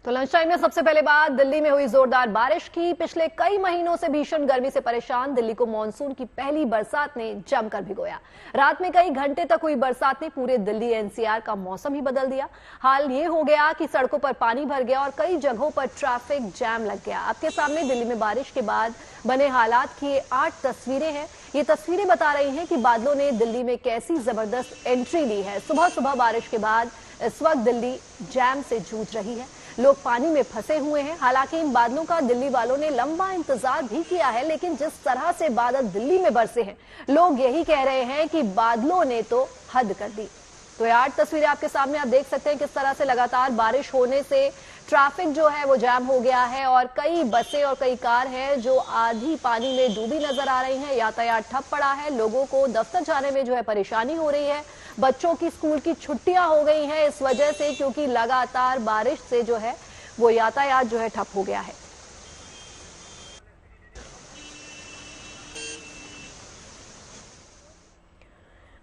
तो lunch time में सबसे पहले बात दिल्ली में हुई जोरदार बारिश की। पिछले कई महीनों से भीषण गर्मी से परेशान दिल्ली को मानसून की पहली बरसात ने जमकर भिगोया। रात में कई घंटे तक हुई बरसात ने पूरे दिल्ली एनसीआर का मौसम ही बदल दिया। हाल ये हो गया कि सड़कों पर पानी भर गया और कई जगहों पर ट्रैफिक जैम लग गया। आपके सामने दिल्ली में बारिश के बाद बने हालात की 8 तस्वीरें हैं। ये तस्वीरें बता रही हैं कि बादलों ने दिल्ली में कैसी जबरदस्त एंट्री ली है। सुबह सुबह बारिश के बाद इस वक्त दिल्ली जैम से जूझ रही है। लोग पानी में फंसे हुए हैं। हालांकि इन बादलों का दिल्ली वालों ने लंबा इंतजार भी किया है, लेकिन जिस तरह से बादल दिल्ली में बरसे हैं, लोग यही कह रहे हैं कि बादलों ने तो हद कर दी। तो ये 8 तस्वीरें आपके सामने आप देख सकते हैं किस तरह से लगातार बारिश होने से ट्रैफिक जो है वो जाम हो गया है और कई बसें और कई कार हैं जो आधी पानी में डूबी नजर आ रही हैं। यातायात ठप पड़ा है, लोगों को दफ्तर जाने में जो है परेशानी हो रही है। बच्चों की स्कूल की छुट्टियां हो गई हैं इस वजह से, क्योंकि लगातार बारिश से जो है वो यातायात जो है ठप हो गया है।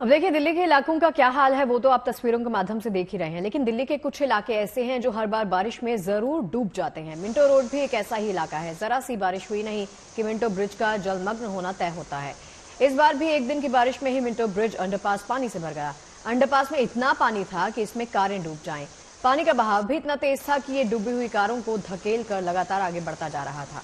अब देखिए दिल्ली के इलाकों का क्या हाल है वो तो आप तस्वीरों के माध्यम से देख ही रहे हैं, लेकिन दिल्ली के कुछ इलाके ऐसे हैं जो हर बार बारिश में जरूर डूब जाते हैं। मिंटो रोड भी एक ऐसा ही इलाका है। जरा सी बारिश हुई नहीं कि मिंटो ब्रिज का जलमग्न होना तय होता है। इस बार भी एक दिन की बारिश में ही मिंटो ब्रिज अंडरपास पानी से भर गया। अंडरपास में इतना पानी था कि इसमें कारें डूब जाएं। पानी का बहाव भी इतना तेज था कि ये डूबी हुई कारों को धकेल कर लगातार आगे बढ़ता जा रहा था।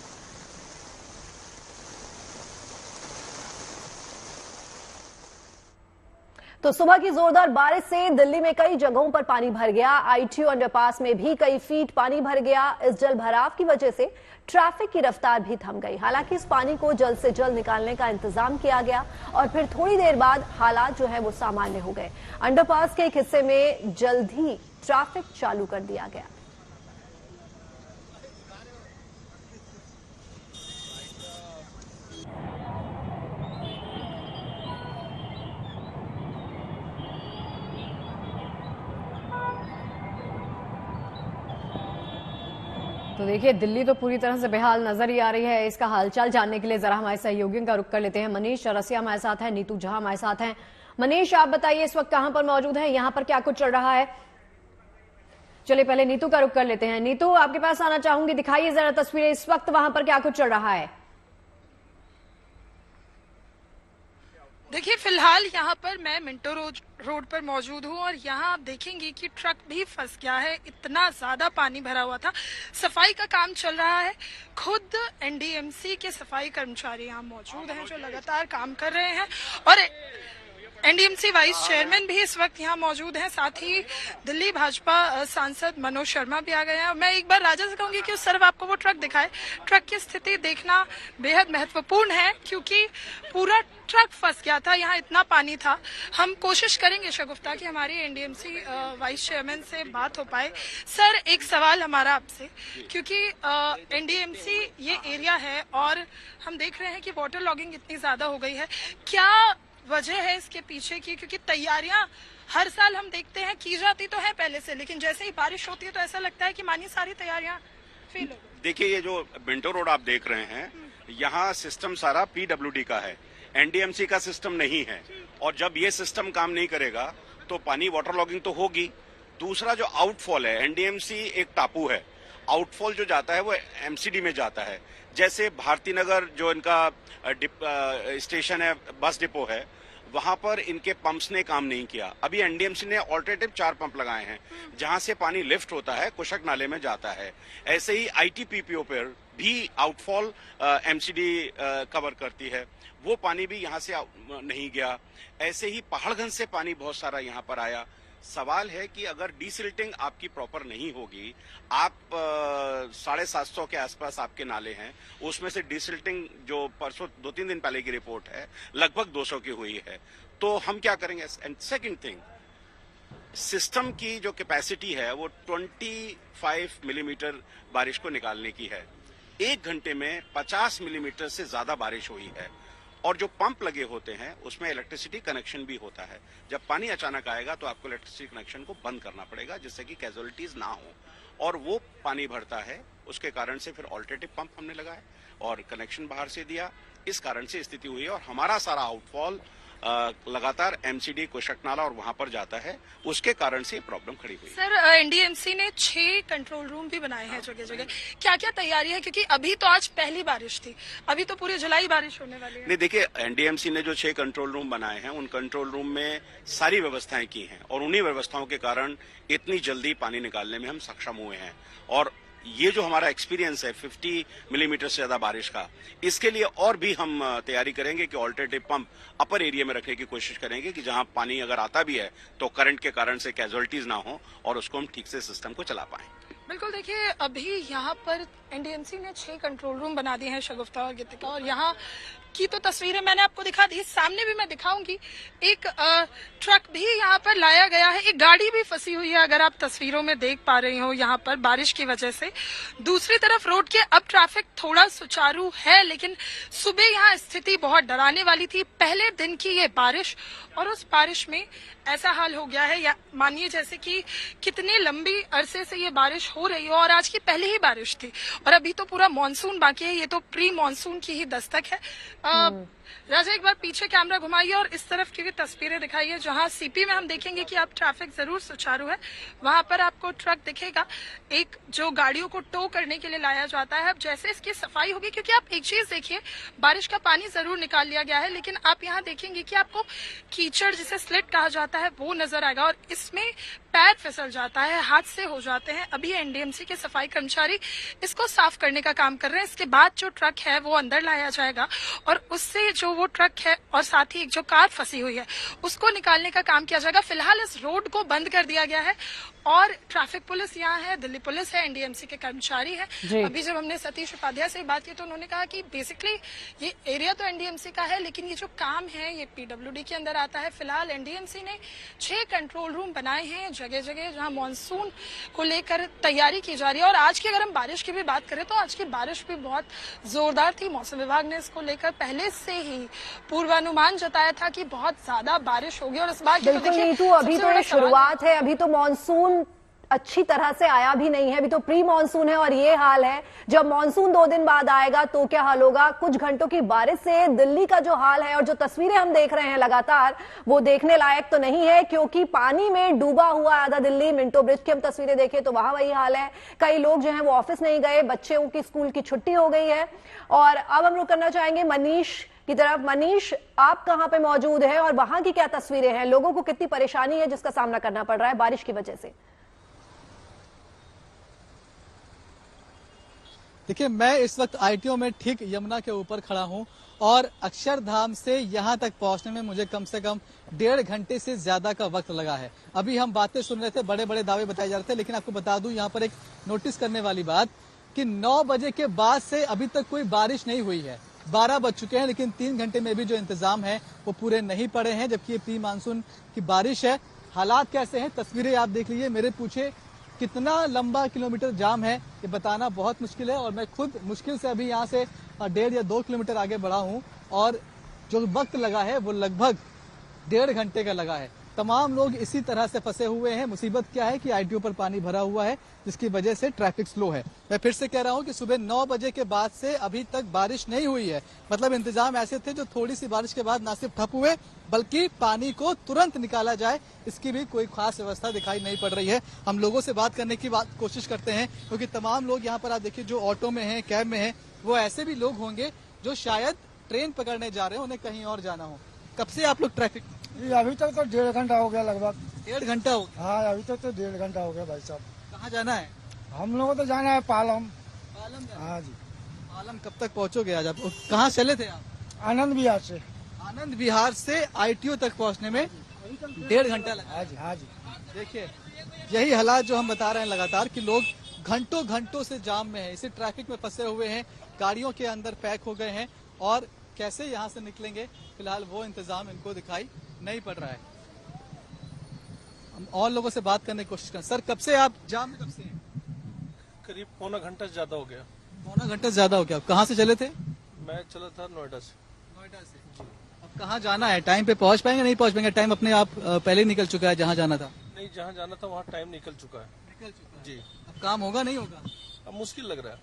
तो सुबह की जोरदार बारिश से दिल्ली में कई जगहों पर पानी भर गया। आईटीओ अंडरपास में भी कई फीट पानी भर गया। इस जल भराव की वजह से ट्रैफिक की रफ्तार भी थम गई। हालांकि इस पानी को जल्द से जल्द निकालने का इंतजाम किया गया और फिर थोड़ी देर बाद हालात जो है वो सामान्य हो गए। अंडरपास के एक हिस्से में जल्द ही ट्रैफिक चालू कर दिया गया। तो देखिए दिल्ली तो पूरी तरह से बेहाल नजर ही आ रही है। इसका हालचाल जानने के लिए जरा हमारे सहयोगियों का रुख कर लेते हैं। मनीष चौरसिया हमारे साथ है, नीतू झा हमारे साथ हैं। मनीष, आप बताइए इस वक्त कहां पर मौजूद हैं, यहां पर क्या कुछ चल रहा है? चलिए पहले नीतू का रुख कर लेते हैं। नीतू, आपके पास आना चाहूंगी, दिखाइए जरा तस्वीरें, इस वक्त वहां पर क्या कुछ चल रहा है? देखिए फिलहाल यहाँ पर मैं मिंटो रोड पर मौजूद हूँ और यहाँ आप देखेंगे कि ट्रक भी फंस गया है। इतना ज्यादा पानी भरा हुआ था। सफाई का काम चल रहा है। खुद एनडीएमसी के सफाई कर्मचारी यहाँ मौजूद हैं जो लगातार काम कर रहे हैं और एनडीएमसी वाइस चेयरमैन भी इस वक्त यहाँ मौजूद हैं। साथ ही दिल्ली भाजपा सांसद मनोज शर्मा भी आ गए हैं। मैं एक बार राजा से कहूंगी कि उस तरफ आपको वो ट्रक दिखाए। ट्रक की स्थिति देखना बेहद महत्वपूर्ण है क्योंकि पूरा ट्रक फंस गया था। यहाँ इतना पानी था। हम कोशिश करेंगे शगुफ्ता कि हमारी एनडीएमसी वाइस चेयरमैन से बात हो पाए। सर, एक सवाल हमारा आपसे, क्योंकि एनडीएमसी ये एरिया है और हम देख रहे हैं कि वाटर लॉगिंग इतनी ज्यादा हो गई है, क्या वजह है इसके पीछे की? क्योंकि तैयारियां हर साल हम देखते हैं की जाती तो है पहले से, लेकिन जैसे ही बारिश होती है तो ऐसा लगता है कि मानी सारी तैयारियां फेल हो गई। देखिए ये जो मिंटो रोड आप देख रहे हैं, यहाँ सिस्टम सारा पीडब्ल्यूडी का है, एनडीएमसी का सिस्टम नहीं है। और जब ये सिस्टम काम नहीं करेगा तो पानी वाटर लॉगिंग तो होगी। दूसरा जो आउटफॉल है, एनडीएमसी एक टापू है, आउटफॉल जो जाता है वो एमसीडी में जाता है। जैसे भारती नगर जो इनका स्टेशन है, बस डिपो है, वहां पर इनके पंप्स ने काम नहीं किया। अभी एनडीएमसी ने ऑल्टरनेटिव 4 पंप लगाए हैं जहां से पानी लिफ्ट होता है, कुशक नाले में जाता है। ऐसे ही आईटीपीपीओ पर भी आउटफॉल एमसीडी कवर करती है, वो पानी भी यहां से नहीं गया। ऐसे ही पहाड़गंज से पानी बहुत सारा यहां पर आया। सवाल है कि अगर डीसिल्टिंग आपकी प्रॉपर नहीं होगी, आप 750 के आसपास आपके नाले हैं, उसमें से डीसिल्टिंग जो परसों 2-3 दिन पहले की रिपोर्ट है लगभग 200 की हुई है, तो हम क्या करेंगे? एंड सेकंड थिंग, सिस्टम की जो कैपेसिटी है वो 25 मिलीमीटर बारिश को निकालने की है। 1 घंटे में 50 मिलीमीटर से ज्यादा बारिश हुई है और जो पंप लगे होते हैं उसमें इलेक्ट्रिसिटी कनेक्शन भी होता है। जब पानी अचानक आएगा तो आपको इलेक्ट्रिसिटी कनेक्शन को बंद करना पड़ेगा जिससे कि कैजुअलिटीज ना हो, और वो पानी भरता है। उसके कारण से फिर ऑल्टरनेटिव पंप हमने लगाए और कनेक्शन बाहर से दिया। इस कारण से स्थिति हुई है और हमारा सारा आउटफॉल लगातार एमसीडी कोशक नाला और वहां पर जाता है, उसके कारण से प्रॉब्लम खड़ी हुई। सर, एनडीएमसी ने 6 कंट्रोल रूम भी बनाए हैं जगह जगह, क्या क्या तैयारी है? क्योंकि अभी तो आज पहली बारिश थी, अभी तो पूरी जुलाई बारिश होने वाली है। नहीं, देखिए, एनडीएमसी ने जो 6 कंट्रोल रूम बनाए हैं, उन कंट्रोल रूम में सारी व्यवस्थाएं की हैं और उन्हीं व्यवस्थाओं के कारण इतनी जल्दी पानी निकालने में हम सक्षम हुए हैं। और ये जो हमारा एक्सपीरियंस है 50 मिलीमीटर से ज्यादा बारिश का, इसके लिए और भी हम तैयारी करेंगे कि ऑल्टरनेटिव पंप अपर एरिया में रखने की कोशिश करेंगे कि जहां पानी अगर आता भी है तो करंट के कारण से कैजुअलिटीज ना हो और उसको हम ठीक से सिस्टम को चला पाएं। बिल्कुल, देखिए अभी यहाँ पर एनडीएमसी ने 6 कंट्रोल रूम बना दिए हैं शगुफ्ता और गीतिका, और यहाँ की तो तस्वीरें मैंने आपको दिखा दी, सामने भी मैं दिखाऊंगी। एक ट्रक भी यहाँ पर लाया गया है, एक गाड़ी भी फंसी हुई है, अगर आप तस्वीरों में देख पा रही हो यहाँ पर बारिश की वजह से। दूसरी तरफ रोड के अब ट्रैफिक थोड़ा सुचारू है, लेकिन सुबह यहाँ स्थिति बहुत डराने वाली थी। पहले दिन की ये बारिश, और उस बारिश में ऐसा हाल हो गया है, या मानिए जैसे कि कितने लंबी अरसे से ये बारिश हो रही हो, और आज की पहली ही बारिश थी, और अभी तो पूरा मानसून बाकी है, ये तो प्री मानसून की ही दस्तक है। राजा, एक बार पीछे कैमरा घुमाइए और इस तरफ की भी तस्वीरें दिखाइए, जहां सीपी में हम देखेंगे कि अब ट्रैफिक जरूर सुचारू है। वहां पर आपको ट्रक दिखेगा, एक जो गाड़ियों को टो करने के लिए लाया जाता है। अब जैसे इसकी सफाई होगी, क्योंकि आप एक चीज देखिए, बारिश का पानी जरूर निकाल लिया गया है, लेकिन आप यहाँ देखेंगे कि आपको कीचड़, जिसे स्लिट कहा जाता है, वो नजर आएगा, और इसमें पैर फिसल जाता है, हादसे हो जाते हैं। अभी एनडीएमसी के सफाई कर्मचारी इसको साफ करने का काम कर रहे हैं। इसके बाद जो ट्रक है वो अंदर लाया जाएगा, और उससे जो वो ट्रक है और साथ ही एक जो कार फंसी हुई है उसको निकालने का काम किया जाएगा। फिलहाल इस रोड को बंद कर दिया गया है, और ट्रैफिक पुलिस यहाँ है, दिल्ली पुलिस है, एनडीएमसी के कर्मचारी है। अभी जब हमने सतीश उपाध्याय से बात की तो उन्होंने कहा कि बेसिकली ये एरिया तो एनडीएमसी का है, लेकिन ये जो काम है ये पीडब्ल्यूडी के अंदर आता है। फिलहाल एनडीएमसी ने 6 कंट्रोल रूम बनाए हैं जगह जगह, जहाँ मानसून को लेकर तैयारी की जा रही है। और आज की अगर हम बारिश की भी बात करें तो आज की बारिश भी बहुत जोरदार थी। मौसम विभाग ने इसको लेकर पहले से ही पूर्वानुमान जताया था कि बहुत ज्यादा बारिश होगी, और इस बार बिल्कुल नीतू, अभी तो ये शुरुआत है, अभी तो मानसून अच्छी तरह से आया भी नहीं है, अभी तो प्री मानसून है, और ये हाल है। जब मानसून 2 दिन बाद आएगा तो क्या हाल होगा। कुछ घंटों की बारिश से दिल्ली का जो हाल है और जो तस्वीरें हम देख रहे हैं लगातार, वो देखने लायक तो नहीं है, क्योंकि पानी में डूबा हुआ आधा दिल्ली। मिंटो ब्रिज की हम तस्वीरें देखें तो वहां वही हाल है। कई लोग जो है वो ऑफिस नहीं गए, बच्चों की स्कूल की छुट्टी हो गई है। और अब हम रुक करना चाहेंगे मनीष की तरफ। मनीष, आप कहां पे मौजूद है और वहां की क्या तस्वीरें हैं? लोगों को कितनी परेशानी है जिसका सामना करना पड़ रहा है बारिश की वजह से? देखिए, मैं इस वक्त आईटीओ में ठीक यमुना के ऊपर खड़ा हूं, और अक्षरधाम से यहां तक पहुंचने में मुझे कम से कम 1.5 घंटे से ज्यादा का वक्त लगा है। अभी हम बातें सुन रहे थे, बड़े बड़े दावे बताए जा रहे थे, लेकिन आपको बता दूं यहां पर एक नोटिस करने वाली बात कि 9 बजे के बाद से अभी तक कोई बारिश नहीं हुई है। 12 बज चुके हैं, लेकिन 3 घंटे में भी जो इंतजाम है वो पूरे नहीं पड़े हैं, जबकि ये प्री मानसून की बारिश है। हालात कैसे हैं, तस्वीरें आप देख लीजिए। मेरे पूछे कितना लंबा किलोमीटर जाम है ये बताना बहुत मुश्किल है, और मैं खुद मुश्किल से अभी यहाँ से 1.5 या 2 किलोमीटर आगे बढ़ा हूँ, और जो वक्त लगा है वो लगभग 1.5 घंटे का लगा है। तमाम लोग इसी तरह से फंसे हुए हैं। मुसीबत क्या है कि आईटीओ पर पानी भरा हुआ है, जिसकी वजह से ट्रैफिक स्लो है। मैं फिर से कह रहा हूं कि सुबह 9 बजे के बाद से अभी तक बारिश नहीं हुई है। मतलब इंतजाम ऐसे थे जो थोड़ी सी बारिश के बाद ना सिर्फ ठप हुए, बल्कि पानी को तुरंत निकाला जाए, इसकी भी कोई खास व्यवस्था दिखाई नहीं पड़ रही है। हम लोगों से बात करने की कोशिश करते हैं, क्योंकि तमाम लोग यहाँ पर आप देखिए जो ऑटो में है, कैब में है, वो ऐसे भी लोग होंगे जो शायद ट्रेन पकड़ने जा रहे हो, उन्हें कहीं और जाना हो। कब से आप लोग ट्रैफिक? अभी तक तो 1.5 घंटा हो गया लगभग। 1.5 घंटा हो गया? हाँ, अभी तक तो 1.5 घंटा हो गया भाई साहब। कहाँ जाना है? हम लोगों को तो जाना है पालम। हाँ जी। पालम कब तक पहुँचोगे आज आप? कहाँ चले थे आप? आनंद विहार से। आनंद विहार से आईटीओ तक पहुँचने में 1.5 घंटा लगा। हाँ जी, हाँ जी। देखिए, यही हालात जो हम बता रहे हैं लगातार, कि लोग घंटों घंटों से जाम में है, इसी ट्रैफिक में फंसे हुए हैं, गाड़ियों के अंदर पैक हो गए हैं, और कैसे यहाँ से निकलेंगे फिलहाल वो इंतजाम इनको दिखाई नहीं पड़ रहा है। हम और लोगों से बात करने की कोशिश करें। सर, कब से आप जाम में कब से हैं? करीब पौना घंटा से ज्यादा हो गया। पौना घंटा से ज्यादा हो गया। कहाँ से चले थे? मैं चला था नोएडा से। नोएडा से जी। अब कहाँ जाना है? टाइम पे पहुँच पाएंगे नहीं पहुँच पाएंगे? टाइम अपने आप पहले ही निकल चुका है जहाँ जाना था? नहीं, जहाँ जाना था वहाँ टाइम निकल चुका है। निकल चुका है जी। अब काम होगा नहीं होगा? अब मुश्किल लग रहा है।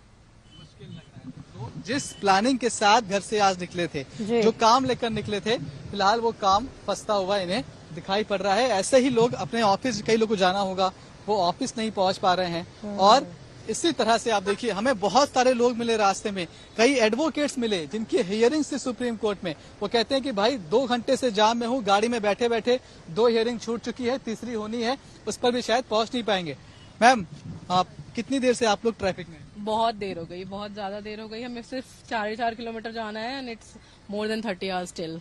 मुश्किल लग रहा है। जिस प्लानिंग के साथ घर से आज निकले थे, जो काम लेकर निकले थे, फिलहाल वो काम फंसता हुआ इन्हें दिखाई पड़ रहा है। ऐसे ही लोग अपने ऑफिस, कई लोगों को जाना होगा, वो ऑफिस नहीं पहुंच पा रहे हैं। और इसी तरह से आप देखिए, हमें बहुत सारे लोग मिले रास्ते में, कई एडवोकेट्स मिले जिनकी हियरिंग थी सुप्रीम कोर्ट में। वो कहते हैं कि भाई 2 घंटे से जाम में हूँ, गाड़ी में बैठे बैठे 2 हियरिंग छूट चुकी है, तीसरी होनी है, उस पर भी शायद पहुंच नहीं पाएंगे। मैम, आप कितनी देर से आप लोग ट्रैफिक में? बहुत देर हो गई, बहुत ज्यादा देर हो गई। हमें सिर्फ 4.5 किलोमीटर जाना है and it's more than 30 hours still.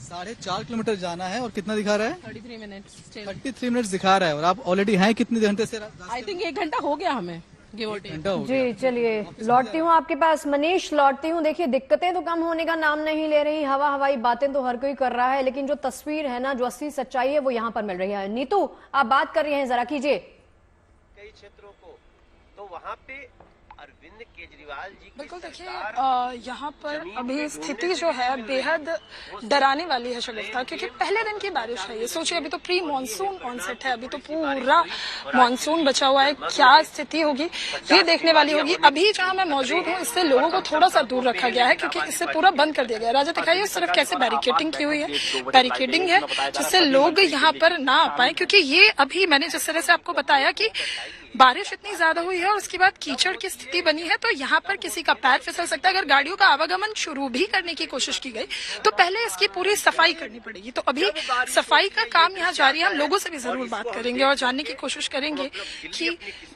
4.5 kilometre जाना है और कितना दिखा रहा है? 33 मिनट्स स्टिल। 33 मिनट्स दिखा रहा है। और आप ऑलरेडी हैं कितने घंटे से? आई थिंक 1 घंटा हो गया हमें, गिव और टेक। जी चलिए, लौटती हूँ आपके पास। मनीष, लौटती हूँ। देखिए, दिक्कतें तो कम होने का नाम नहीं ले रही, हवाई बातें तो हर कोई कर रहा है, लेकिन जो तस्वीर है ना, जो असली सच्चाई है, वो यहाँ पर मिल रही है। नीतू, आप बात कर रही हैं, जरा कीजिए। कई क्षेत्रों को तो वहाँ पे अरविंद केजरीवाल जी की बिल्कुल, देखिए यहाँ पर अभी स्थिति जो है बेहद डराने वाली है शगुफ्ता, क्योंकि पहले दिन की बारिश है ये। सोचिए, अभी तो प्री मानसून ऑनसेट है, अभी तो पूरा मानसून बचा हुआ है। क्या स्थिति होगी ये देखने वाली होगी। अभी जहाँ मैं मौजूद हूँ, इससे लोगों को थोड़ा सा दूर रखा गया है, क्योंकि इससे पूरा बंद कर दिया गया है। राजा, दिखाइए सिर्फ कैसे बैरिकेडिंग की हुई है, बैरिकेडिंग है जिससे लोग यहाँ पर ना आ पाए, क्योंकि ये अभी मैंने जिस तरह से आपको बताया कि बारिश इतनी ज्यादा हुई है और उसके बाद कीचड़ की स्थिति बनी है, तो यहाँ पर किसी का पैर फिसल सकता है। अगर गाड़ियों का आवागमन शुरू भी करने की कोशिश की गई तो पहले इसकी पूरी सफाई करनी पड़ेगी। तो अभी सफाई का काम यहाँ जारी है। हम लोगों से भी जरूर बात करेंगे और जानने की कोशिश करेंगे कि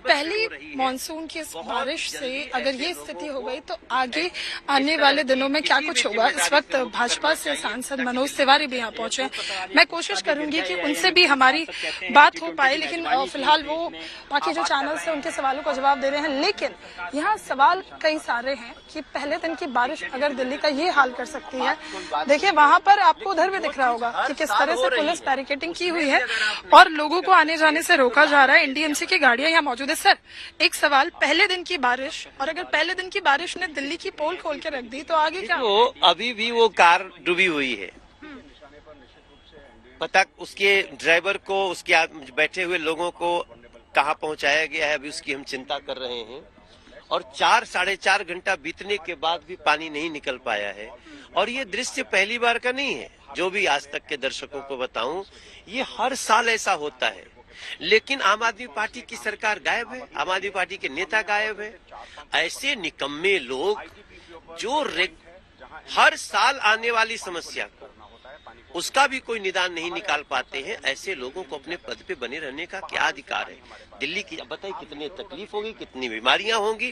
पहली मानसून की बारिश से अगर ये स्थिति हो गई तो आगे आने वाले दिनों में क्या कुछ होगा। इस वक्त भाजपा से सांसद मनोज तिवारी भी यहाँ पहुंचे। मैं कोशिश करूंगी कि उनसे भी हमारी बात हो पाए, लेकिन फिलहाल वो बाकी जो चैनल से उनके सवालों का जवाब दे रहे हैं। लेकिन यहाँ सवाल कई सारे हैं कि पहले दिन की बारिश अगर दिल्ली का ये हाल कर सकती है। देखिए, वहां पर आपको उधर भी दिख रहा होगा कि किस तरह से पुलिस बैरिकेडिंग की हुई है और लोगों को आने जाने से रोका जा रहा है। एनडीएमसी की गाड़ियां यहाँ मौजूद है। सर, एक सवाल, पहले दिन की बारिश, और अगर पहले दिन की बारिश ने दिल्ली की पोल खोल के रख दी तो आगे क्या? अभी भी वो कार डूबी हुई है। पता उसके ड्राइवर को, उसके बैठे हुए लोगों को कहाँ पहुंचाया गया है, अभी उसकी हम चिंता कर रहे हैं। और 4-4.5 घंटा बीतने के बाद भी पानी नहीं निकल पाया है। और ये दृश्य पहली बार का नहीं है। जो भी आज तक के दर्शकों को बताऊं, ये हर साल ऐसा होता है। लेकिन आम आदमी पार्टी की सरकार गायब है, आम आदमी पार्टी के नेता गायब है। ऐसे निकम्मे लोग जो हर साल आने वाली समस्या को, उसका भी कोई निदान नहीं निकाल पाते हैं। ऐसे लोगों को अपने पद पे बने रहने का क्या अधिकार है? दिल्ली की बताइए कितनी तकलीफ होगी, कितनी बीमारियां होंगी।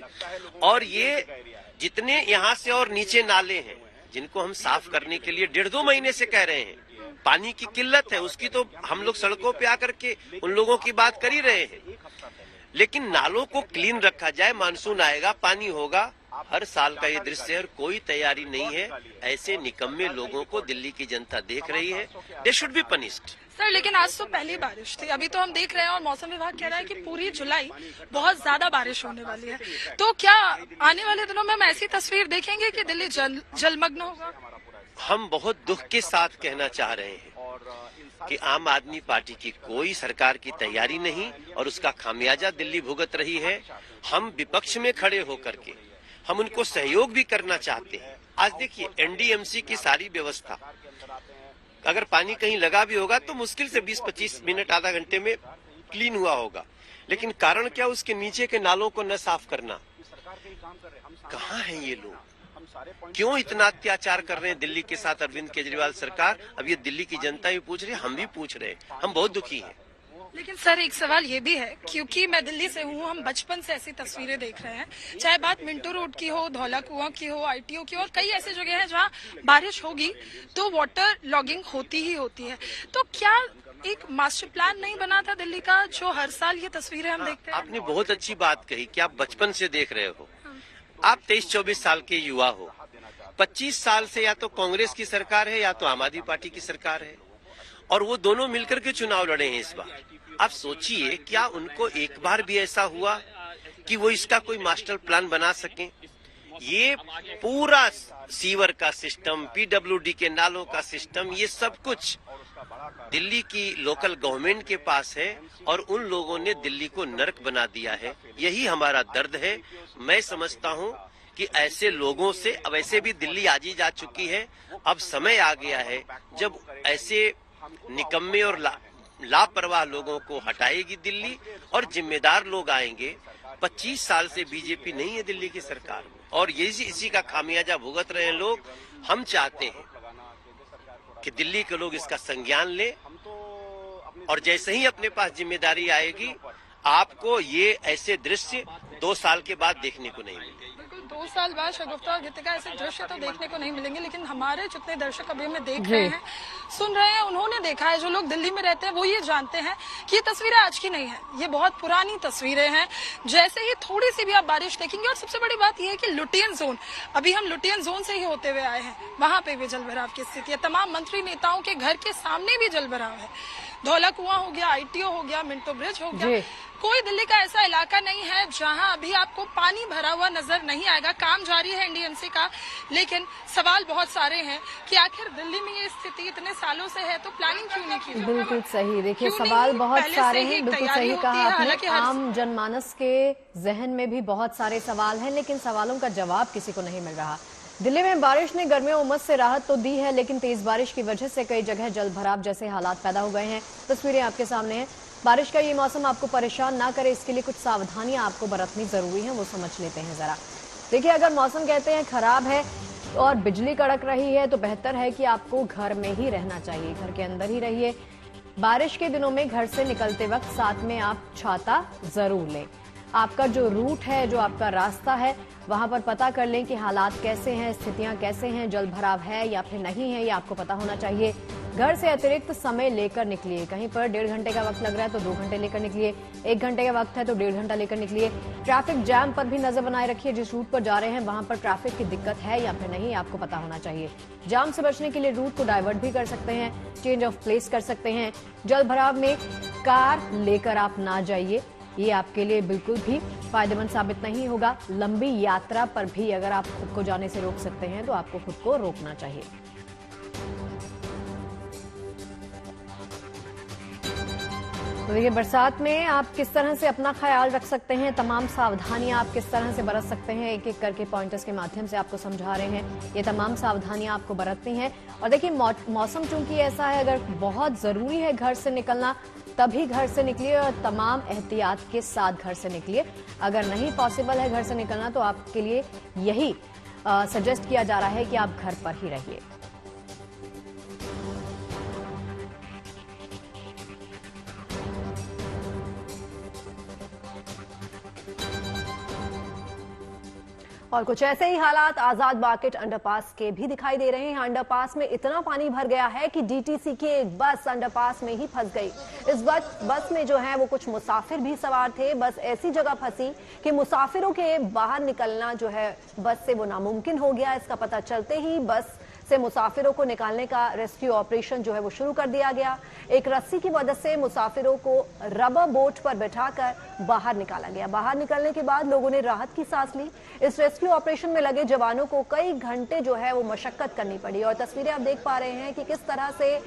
और ये जितने यहाँ से और नीचे नाले हैं जिनको हम साफ करने के लिए 1.5-2 महीने से कह रहे हैं, पानी की किल्लत है, उसकी तो हम लोग सड़कों पे आकर के उन लोगों की बात कर ही रहे हैं। लेकिन नालों को क्लीन रखा जाए, मानसून आएगा, पानी होगा। हर साल का ये दृश्य है और कोई तैयारी नहीं है। ऐसे निकम्मे लोगों को दिल्ली की जनता देख रही है। They should be punished. Sir, लेकिन आज तो पहली बारिश थी, अभी तो हम देख रहे हैं और मौसम विभाग कह रहा है कि पूरी जुलाई बहुत ज्यादा बारिश होने वाली है। तो क्या आने वाले दिनों में हम ऐसी तस्वीर देखेंगे कि दिल्ली जलमग्न होगा? हम बहुत दुख के साथ कहना चाह रहे हैं कि आम आदमी पार्टी की कोई सरकार की तैयारी नहीं और उसका खामियाजा दिल्ली भुगत रही है। हम विपक्ष में खड़े होकर के हम उनको सहयोग भी करना चाहते हैं। आज देखिए, एनडीएमसी की सारी व्यवस्था, अगर पानी कहीं लगा भी होगा तो मुश्किल से 20-25 मिनट, आधा घंटे में क्लीन हुआ होगा। लेकिन कारण क्या, उसके नीचे के नालों को न साफ करना। कहाँ हैं ये लोग? क्यों इतना अत्याचार कर रहे हैं दिल्ली के साथ अरविंद केजरीवाल सरकार? अब ये दिल्ली की जनता भी पूछ रही है, हम भी पूछ रहे हैं। हम बहुत दुखी हैं। लेकिन सर, एक सवाल ये भी है, क्योंकि मैं दिल्ली से हूँ, हम बचपन से ऐसी तस्वीरें देख रहे हैं, चाहे बात मिंटो रोड की हो, धौला कुआं की हो, आईटीओ की हो, और कई ऐसी जगह हैं जहाँ बारिश होगी तो वाटर लॉगिंग होती ही होती है। तो क्या एक मास्टर प्लान नहीं बना था दिल्ली का, जो हर साल ये तस्वीरें हम देखते हैं? आपने बहुत अच्छी बात कही कि आप बचपन से देख रहे हो। आप 23-24 साल के युवा हो। 25 साल से या तो कांग्रेस की सरकार है या तो आम आदमी पार्टी की सरकार है, और वो दोनों मिलकर के चुनाव लड़े हैं इस बार। आप सोचिए, क्या उनको एक बार भी ऐसा हुआ कि वो इसका कोई मास्टर प्लान बना सकें? ये पूरा सीवर का सिस्टम, पीडब्ल्यूडी के नालों का सिस्टम, ये सब कुछ दिल्ली की लोकल गवर्नमेंट के पास है और उन लोगों ने दिल्ली को नर्क बना दिया है। यही हमारा दर्द है। मैं समझता हूं कि ऐसे लोगों से, अब ऐसे भी दिल्ली आज ही जा चुकी है, अब समय आ गया है जब ऐसे निकम्मे और लापरवाह लोगों को हटाएगी दिल्ली और जिम्मेदार लोग आएंगे। 25 साल से बीजेपी नहीं है दिल्ली की सरकार में और ये इसी का खामियाजा भुगत रहे हैं लोग। हम चाहते हैं कि दिल्ली के लोग इसका संज्ञान लें और जैसे ही अपने पास जिम्मेदारी आएगी आपको ये ऐसे दृश्य 2 साल के बाद देखने को नहीं मिलेंगे। 2 साल बाद शगुफ्ता और गीतिका ऐसे दृश्य तो देखने को नहीं मिलेंगे, लेकिन हमारे जितने दर्शक अभी हमें देख रहे हैं, सुन रहे हैं, उन्होंने देखा है, जो लोग दिल्ली में रहते हैं वो ये जानते हैं कि ये तस्वीरें आज की नहीं है, ये बहुत पुरानी तस्वीरें हैं। जैसे ही थोड़ी सी भी आप बारिश देखेंगे, और सबसे बड़ी बात यह है कि लुटियन जोन, अभी हम लुटियन जोन से ही होते हुए आए हैं, वहां पे भी जल भराव की स्थिति है। तमाम मंत्री नेताओं के घर के सामने भी जल भराव है। धौला कुआं हो गया, ITO हो गया, मिंटो ब्रिज हो गया, कोई दिल्ली का ऐसा इलाका नहीं है जहां अभी आपको पानी भरा हुआ नजर नहीं आएगा। काम जारी है NDMC का, लेकिन सवाल बहुत सारे हैं कि आखिर दिल्ली में ये स्थिति इतने सालों से है तो प्लानिंग क्यों नहीं की? बिल्कुल सही, देखिए सवाल बहुत सारे हैं, बिल्कुल सही कहा आपने। आम जनमानस के जहन में भी बहुत सारे सवाल हैं, लेकिन सवालों का जवाब किसी को नहीं मिल रहा। दिल्ली में बारिश ने गर्मी और उमस से राहत तो दी है, लेकिन तेज बारिश की वजह से कई जगह जल भराव जैसे हालात पैदा हो गए हैं। तस्वीरें आपके सामने हैं। बारिश का ये मौसम आपको परेशान ना करे, इसके लिए कुछ सावधानियां आपको बरतनी जरूरी है, वो समझ लेते हैं जरा। देखिए, अगर मौसम कहते हैं खराब है और बिजली कड़क रही है तो बेहतर है कि आपको घर में ही रहना चाहिए, घर के अंदर ही रहिए। बारिश के दिनों में घर से निकलते वक्त साथ में आप छाता जरूर लें। आपका जो रूट है, जो आपका रास्ता है, वहां पर पता कर लें कि हालात कैसे हैं, स्थितियां कैसे हैं, जल भराव है या फिर नहीं है, ये आपको पता होना चाहिए। घर से अतिरिक्त समय लेकर निकलिए। कहीं पर 1.5 घंटे का वक्त लग रहा है तो 2 घंटे लेकर निकलिए, 1 घंटे का वक्त है तो 1.5 घंटा लेकर निकलिए। ट्रैफिक जैम पर भी नजर बनाए रखिए। जिस रूट पर जा रहे हैं वहां पर ट्रैफिक की दिक्कत है या फिर नहीं, आपको पता होना चाहिए। जाम से बचने के लिए रूट को डाइवर्ट भी कर सकते हैं, चेंज ऑफ प्लेस कर सकते हैं। जल भराव में कार लेकर आप ना जाइए, ये आपके लिए बिल्कुल भी फायदेमंद साबित नहीं होगा। लंबी यात्रा पर भी अगर आप खुद को जाने से रोक सकते हैं तो आपको खुद को रोकना चाहिए। तो देखिए, बरसात में आप किस तरह से अपना ख्याल रख सकते हैं, तमाम सावधानियां आप किस तरह से बरत सकते हैं, एक एक करके पॉइंटर्स के माध्यम से आपको समझा रहे हैं। ये तमाम सावधानियां आपको बरतनी हैं। और देखिए, मौसम चूंकि ऐसा है, अगर बहुत जरूरी है घर से निकलना तभी घर से निकलिए और तमाम एहतियात के साथ घर से निकलिए। अगर नहीं पॉसिबल है घर से निकलना तो आपके लिए यही सजेस्ट किया जा रहा है कि आप घर पर ही रहिए। और कुछ ऐसे ही हालात आजाद मार्केट अंडरपास के भी दिखाई दे रहे हैं। अंडरपास में इतना पानी भर गया है कि DTC की एक बस अंडरपास में ही फंस गई। इस बस में जो है वो कुछ मुसाफिर भी सवार थे। बस ऐसी जगह फंसी कि मुसाफिरों के बाहर निकलना जो है बस से वो नामुमकिन हो गया। इसका पता चलते ही बस से मुसाफिरों को निकालने का रेस्क्यू ऑपरेशन जो है वो शुरू कर दिया गया। एक रस्सी की मदद से मुसाफिरों को रबर बोट पर बैठाकर बाहर निकाला गया। बाहर निकलने के बाद लोगों ने राहत की सांस ली। इस रेस्क्यू ऑपरेशन में लगे जवानों को कई घंटे जो है वो मशक्कत करनी पड़ी। और तस्वीरें आप देख पा रहे हैं कि किस तरह से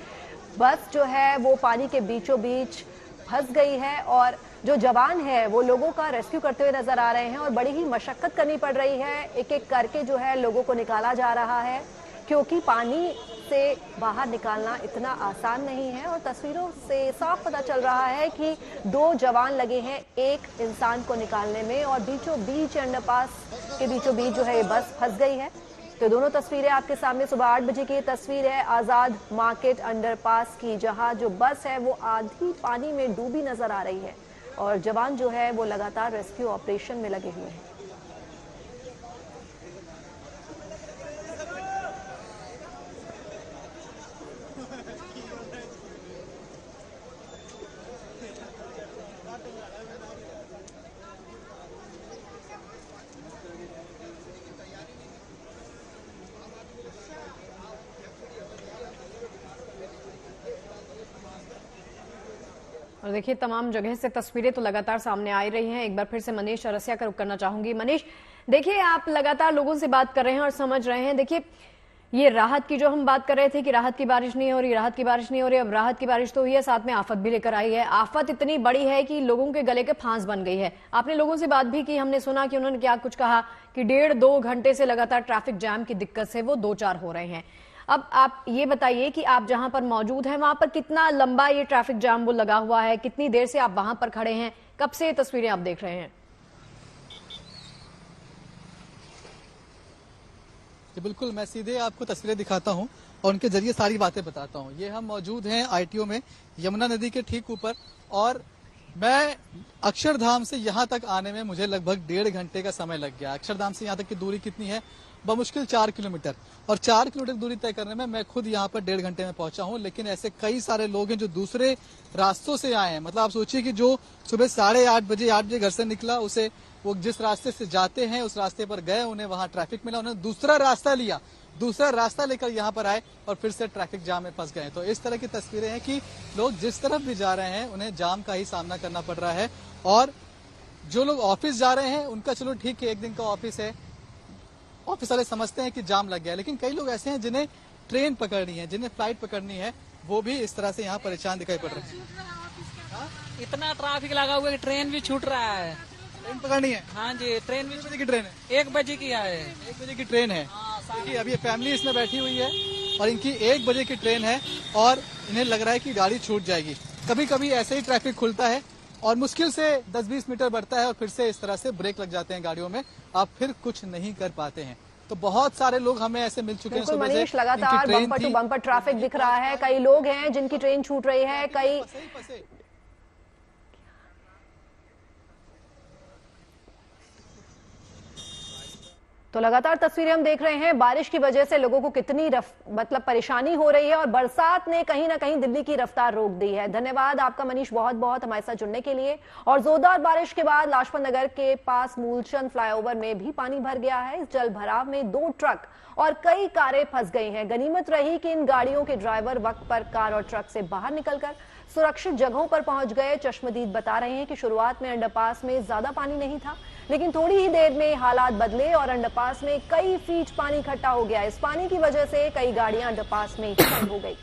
बस जो है वो पानी के बीचों बीच फंस गई है और जो जवान है वो लोगों का रेस्क्यू करते हुए नजर आ रहे हैं और बड़ी ही मशक्कत करनी पड़ रही है। एक एक करके जो है लोगों को निकाला जा रहा है, क्योंकि पानी से बाहर निकालना इतना आसान नहीं है। और तस्वीरों से साफ पता चल रहा है कि 2 जवान लगे हैं एक इंसान को निकालने में और बीचों बीच अंडरपास के बीचों बीच जो है ये बस फंस गई है। तो दोनों तस्वीरें आपके सामने सुबह 8 बजे की तस्वीर है आजाद मार्केट अंडरपास की, जहां जो बस है वो आधी पानी में डूबी नजर आ रही है और जवान जो है वो लगातार रेस्क्यू ऑपरेशन में लगे हुए हैं। और देखिए, तमाम जगह से तस्वीरें तो लगातार सामने आ रही हैं। एक बार फिर से मनीष अरसिया का रुख करना चाहूंगी। मनीष, देखिए, आप लगातार लोगों से बात कर रहे हैं और समझ रहे हैं। देखिए, ये राहत की जो हम बात कर रहे थे कि राहत की बारिश नहीं हो रही, राहत की बारिश नहीं हो रही, अब राहत की बारिश तो हुई है, साथ में आफत भी लेकर आई है। आफत इतनी बड़ी है कि लोगों के गले के फांस बन गई है। आपने लोगों से बात भी की, हमने सुना कि उन्होंने क्या कुछ कहा कि 1.5-2 घंटे से लगातार ट्रैफिक जाम की दिक्कत से वो 2-4 हो रहे हैं। अब आप ये बताइए कि आप जहां पर मौजूद हैं वहां पर कितना लंबा ये ट्रैफिक जाम वो लगा हुआ है, कितनी देर से आप वहां पर खड़े हैं, कब से ये तस्वीरें आप देख रहे हैं? बिल्कुल, मैं सीधे आपको तस्वीरें दिखाता हूं और उनके जरिए सारी बातें बताता हूं। ये हम मौजूद हैं आईटीओ में, यमुना नदी के ठीक ऊपर, और मैं अक्षरधाम से यहां तक आने में मुझे लगभग 1.5 घंटे का समय लग गया। अक्षरधाम से यहां तक की दूरी कितनी है? बमुश्किल 4 किलोमीटर, और 4 किलोमीटर दूरी तय करने में मैं खुद यहाँ पर 1.5 घंटे में पहुंचा हूं। लेकिन ऐसे कई सारे लोग हैं जो दूसरे रास्तों से आए हैं। मतलब आप सोचिए कि जो सुबह 8:30 बजे घर से निकला, उसे वो जिस रास्ते से जाते हैं उस रास्ते पर गए, उन्हें वहां ट्रैफिक मिला, उन्होंने दूसरा रास्ता लिया, दूसरा रास्ता लेकर यहाँ पर आए और फिर से ट्रैफिक जाम में फंस गए। तो इस तरह की तस्वीरें हैं कि लोग जिस तरफ भी जा रहे हैं उन्हें जाम का ही सामना करना पड़ रहा है। और जो लोग ऑफिस जा रहे हैं उनका चलो ठीक है, एक दिन का ऑफिस है, ऑफिस वाले समझते हैं कि जाम लग गया, लेकिन कई लोग ऐसे हैं जिन्हें ट्रेन पकड़नी है, जिन्हें फ्लाइट पकड़नी है, वो भी इस तरह से यहाँ परेशान दिखाई पड़ रहे हैं। इतना ट्रैफिक लगा हुआ है कि ट्रेन भी छूट रहा है। ट्रेन पकड़नी है? हाँ जी, ट्रेन भी 1 बजे की ट्रेन है। 1 बजे की है। 1 बजे की ट्रेन है। देखिए अभी ये फैमिली इसमें बैठी हुई है और इनकी 1 बजे की ट्रेन है और इन्हें लग रहा है कि गाड़ी छूट जाएगी। कभी कभी ऐसे ही ट्रैफिक खुलता है और मुश्किल से 10-20 मीटर बढ़ता है और फिर से इस तरह से ब्रेक लग जाते हैं गाड़ियों में, आप फिर कुछ नहीं कर पाते हैं। तो बहुत सारे लोग हमें ऐसे मिल चुके हैं सुबह से। मनीष, लगातार बम्पर टू बम्पर ट्रैफिक दिख रहा है, कई लोग हैं जिनकी ट्रेन छूट रही है, कई तो लगातार तस्वीरें हम देख रहे हैं। बारिश की वजह से लोगों को कितनी मतलब परेशानी हो रही है और बरसात ने कहीं ना कहीं दिल्ली की रफ्तार रोक दी है। धन्यवाद आपका मनीष, बहुत बहुत हमारे साथ जुड़ने के लिए। और जोरदार बारिश के बाद लाजपत नगर के पास मूलचंद फ्लाईओवर में भी पानी भर गया है। इस जल भराव में 2 ट्रक और कई कारें फंस गई हैं। गनीमत रही कि इन गाड़ियों के ड्राइवर वक्त पर कार और ट्रक से बाहर निकलकर सुरक्षित जगहों पर पहुंच गए। चश्मदीद बता रहे हैं कि शुरुआत में अंडरपास में ज्यादा पानी नहीं था, लेकिन थोड़ी ही देर में हालात बदले और अंडरपास में कई फीट पानी इकट्ठा हो गया। इस पानी की वजह से कई गाड़ियां अंडरपास में बंद हो गई।